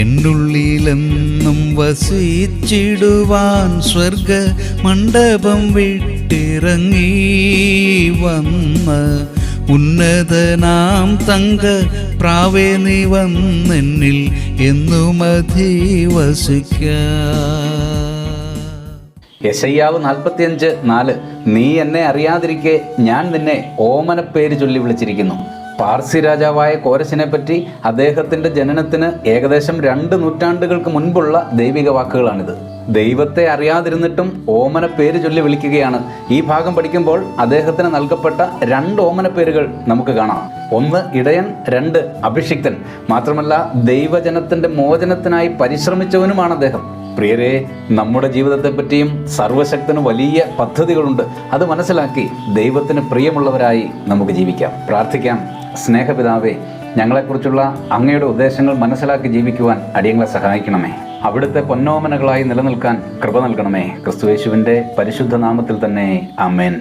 എന്നുള്ളിലെന്നും വസിച്ചിടുവാൻ സ്വർഗ മണ്ഡപം വിട്ടിറങ്ങി വന്ന ഉന്നതനാം തങ്ക പ്രാവേ നീ വന്നെന്നിൽ എന്നും അധിവസിക്കാം. യെശയ്യാവ് 45:4 നീ എന്നെ അറിയാതിരിക്കെ ഞാൻ നിന്നെ ഓമനപ്പേര് ചൊല്ലി വിളിച്ചിരിക്കുന്നു. പാർസി രാജാവായ കോരശിനെ പറ്റി അദ്ദേഹത്തിൻ്റെ ജനനത്തിന് ഏകദേശം 2 നൂറ്റാണ്ടുകൾക്ക് മുൻപുള്ള ദൈവിക വാക്കുകളാണിത്. ദൈവത്തെ അറിയാതിരുന്നിട്ടും ഓമന പേര് ചൊല്ലി വിളിക്കുകയാണ്. ഈ ഭാഗം പഠിക്കുമ്പോൾ അദ്ദേഹത്തിന് നൽകപ്പെട്ട 2 ഓമന പേരുകൾ നമുക്ക് കാണാം. 1 ഇടയൻ, 2 അഭിഷിക്തൻ. മാത്രമല്ല ദൈവജനത്തിൻ്റെ മോചനത്തിനായി പരിശ്രമിച്ചവനുമാണ് അദ്ദേഹം. പ്രിയരെ, നമ്മുടെ ജീവിതത്തെപ്പറ്റിയും സർവശക്തന് വലിയ പദ്ധതികളുണ്ട്. അത് മനസ്സിലാക്കി ദൈവത്തിന് പ്രിയമുള്ളവരായി നമുക്ക് ജീവിക്കാം. പ്രാർത്ഥിക്കാം. സ്നേഹപിതാവേ, ഞങ്ങളെക്കുറിച്ചുള്ള അങ്ങയുടെ ഉദ്ദേശങ്ങൾ മനസ്സിലാക്കി ജീവിക്കുവാൻ അടിയങ്ങളെ സഹായിക്കണമേ. അവിടുത്തെ പൊന്നോമനകളായി നിലനിൽക്കാൻ കൃപ നൽകണമേ. ക്രിസ്തുയേശുവിൻ്റെ പരിശുദ്ധ നാമത്തിൽ തന്നെ ആമേൻ.